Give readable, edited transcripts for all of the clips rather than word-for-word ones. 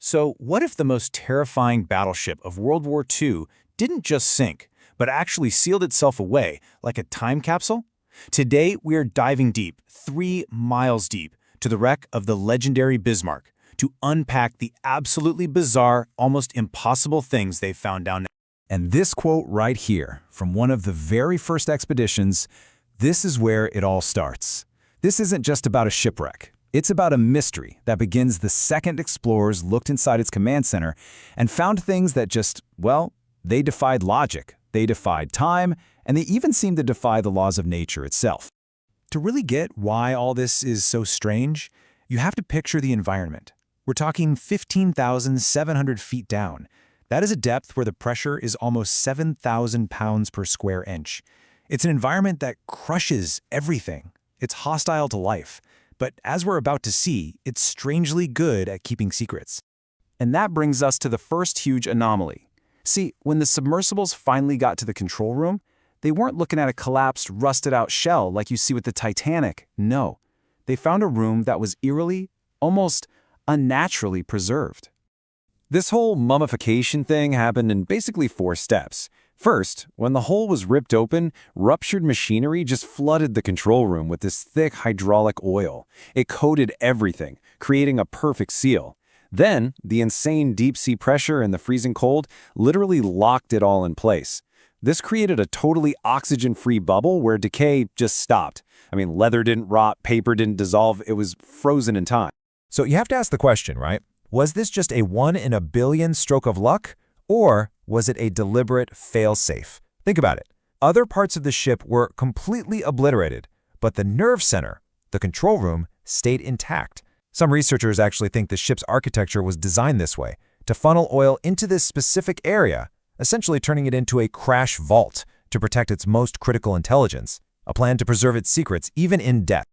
So what if the most terrifying battleship of World War II didn't just sink, but actually sealed itself away like a time capsule? Today, we are diving deep, 3 miles deep, to the wreck of the legendary Bismarck to unpack the absolutely bizarre, almost impossible things they found down there. And this quote right here, from one of the very first expeditions, this is where it all starts. This isn't just about a shipwreck. It's about a mystery that begins the second explorers looked inside its command center and found things that just, well, they defied logic, they defied time, and they even seemed to defy the laws of nature itself. To really get why all this is so strange, you have to picture the environment. We're talking 15,700 feet down. That is a depth where the pressure is almost 7,000 pounds per square inch. It's an environment that crushes everything. It's hostile to life. But as we're about to see, it's strangely good at keeping secrets. And that brings us to the first huge anomaly. See, when the submersibles finally got to the control room, they weren't looking at a collapsed, rusted-out shell like you see with the Titanic. No. They found a room that was eerily, almost unnaturally preserved. This whole mummification thing happened in basically 4 steps. First, when the hole was ripped open, ruptured machinery just flooded the control room with this thick hydraulic oil. It coated everything, creating a perfect seal. Then, the insane deep-sea pressure and the freezing cold literally locked it all in place. This created a totally oxygen-free bubble where decay just stopped. I mean, leather didn't rot, paper didn't dissolve, it was frozen in time. So you have to ask the question, right? Was this just a 1 in a billion stroke of luck? Or was it a deliberate fail-safe? Think about it. Other parts of the ship were completely obliterated, but the nerve center, the control room, stayed intact. Some researchers actually think the ship's architecture was designed this way, to funnel oil into this specific area, essentially turning it into a crash vault to protect its most critical intelligence, a plan to preserve its secrets even in death.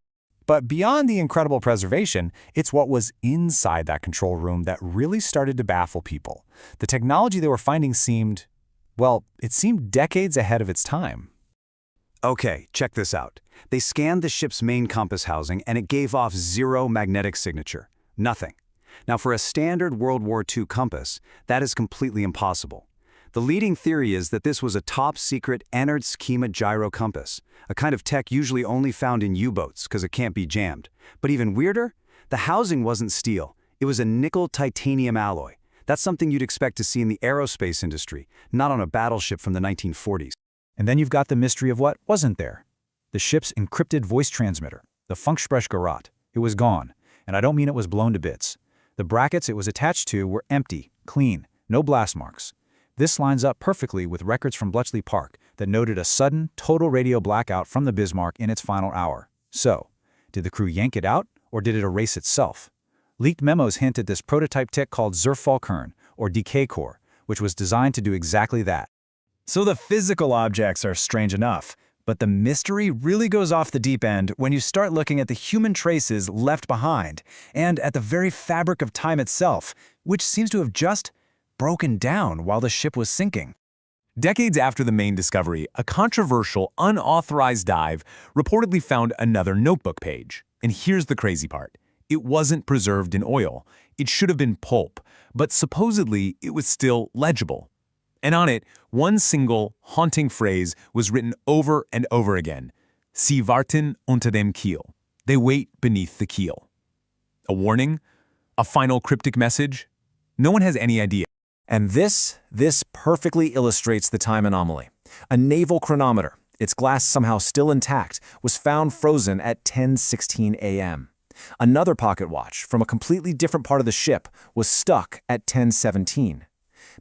But beyond the incredible preservation, it's what was inside that control room that really started to baffle people. The technology they were finding seemed, well, it seemed decades ahead of its time. Okay, check this out. They scanned the ship's main compass housing and it gave off 0 magnetic signature. Nothing. Now, for a standard World War II compass, that is completely impossible. The leading theory is that this was a top-secret Anard schema gyro compass, a kind of tech usually only found in U-boats because it can't be jammed. But even weirder, the housing wasn't steel. It was a nickel-titanium alloy. That's something you'd expect to see in the aerospace industry, not on a battleship from the 1940s. And then you've got the mystery of what wasn't there. The ship's encrypted voice transmitter, the Funksprechgerät. It was gone, and I don't mean it was blown to bits. The brackets it was attached to were empty, clean, no blast marks. This lines up perfectly with records from Bletchley Park that noted a sudden, total radio blackout from the Bismarck in its final hour. So, did the crew yank it out, or did it erase itself? Leaked memos hint at this prototype tech called Zerfallkern, or decay core, which was designed to do exactly that. So the physical objects are strange enough, but the mystery really goes off the deep end when you start looking at the human traces left behind, and at the very fabric of time itself, which seems to have just broken down while the ship was sinking. Decades after the main discovery, a controversial, unauthorized dive reportedly found another notebook page. And here's the crazy part. It wasn't preserved in oil. It should have been pulp, but supposedly it was still legible. And on it, one single, haunting phrase was written over and over again. Sie warten unter dem Kiel. They wait beneath the keel. A warning? A final cryptic message? No one has any idea. And this perfectly illustrates the time anomaly. A naval chronometer, its glass somehow still intact, was found frozen at 10:16 a.m. Another pocket watch from a completely different part of the ship was stuck at 10:17.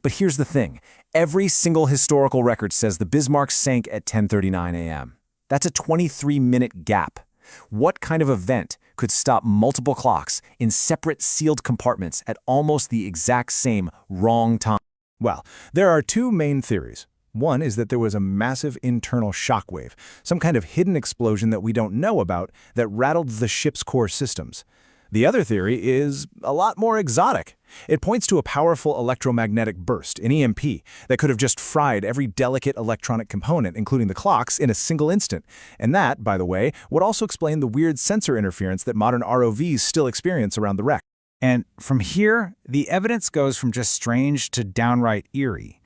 But here's the thing. Every single historical record says the Bismarck sank at 10:39 a.m. That's a 23-minute gap. What kind of event could stop multiple clocks in separate sealed compartments at almost the exact same wrong time? Well, there are 2 main theories. One is that there was a massive internal shockwave, some kind of hidden explosion that we don't know about that rattled the ship's core systems. The other theory is a lot more exotic. It points to a powerful electromagnetic burst, an EMP, that could have just fried every delicate electronic component, including the clocks, in a single instant. And that, by the way, would also explain the weird sensor interference that modern ROVs still experience around the wreck. And from here, the evidence goes from just strange to downright eerie,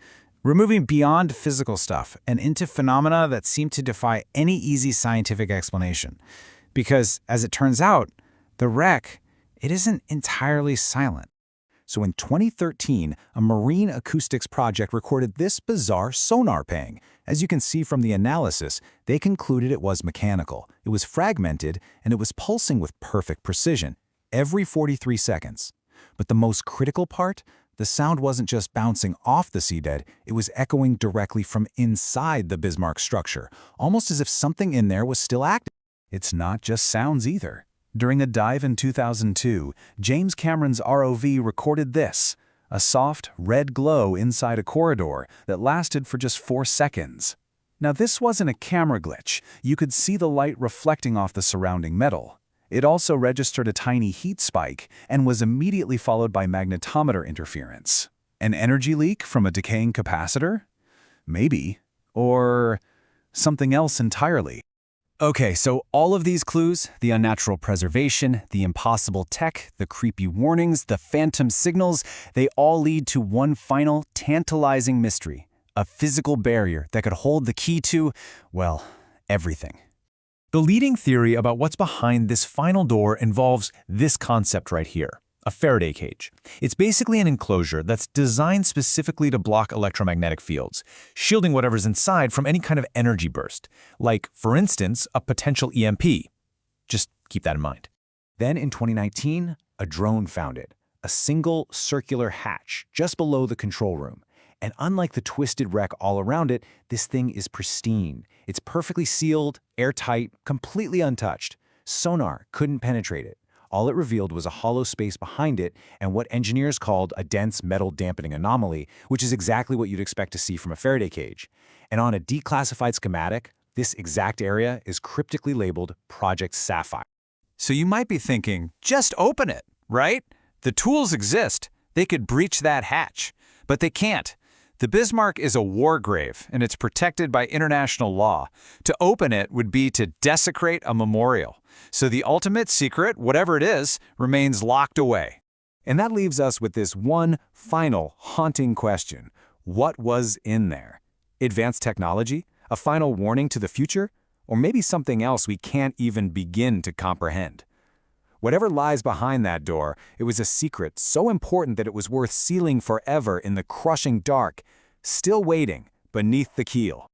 removing beyond physical stuff and into phenomena that seem to defy any easy scientific explanation. Because, as it turns out, the wreck, it isn't entirely silent. So in 2013, a marine acoustics project recorded this bizarre sonar ping. As you can see from the analysis, they concluded it was mechanical. It was fragmented, and it was pulsing with perfect precision, every 43 seconds. But the most critical part? The sound wasn't just bouncing off the seabed, it was echoing directly from inside the Bismarck structure, almost as if something in there was still active. It's not just sounds either. During a dive in 2002, James Cameron's ROV recorded this, a soft, red glow inside a corridor that lasted for just 4 seconds. Now this wasn't a camera glitch. You could see the light reflecting off the surrounding metal. It also registered a tiny heat spike and was immediately followed by magnetometer interference. An energy leak from a decaying capacitor? Maybe. Or something else entirely. Okay, so all of these clues, the unnatural preservation, the impossible tech, the creepy warnings, the phantom signals, they all lead to one final, tantalizing mystery. A physical barrier that could hold the key to, well, everything. The leading theory about what's behind this final door involves this concept right here, a Faraday cage. It's basically an enclosure that's designed specifically to block electromagnetic fields, shielding whatever's inside from any kind of energy burst, like, for instance, a potential EMP. Just keep that in mind. Then in 2019, a drone found it, a single circular hatch just below the control room. And unlike the twisted wreck all around it, this thing is pristine. It's perfectly sealed, airtight, completely untouched. Sonar couldn't penetrate it. All it revealed was a hollow space behind it and what engineers called a dense metal dampening anomaly, which is exactly what you'd expect to see from a Faraday cage. And on a declassified schematic, this exact area is cryptically labeled Project Sapphire. So you might be thinking, just open it, right? The tools exist. They could breach that hatch. But they can't. The Bismarck is a war grave, and it's protected by international law. To open it would be to desecrate a memorial. So the ultimate secret, whatever it is, remains locked away. And that leaves us with this one final haunting question. What was in there? Advanced technology? A final warning to the future? Or maybe something else we can't even begin to comprehend? Whatever lies behind that door, it was a secret so important that it was worth sealing forever in the crushing dark, still waiting beneath the keel.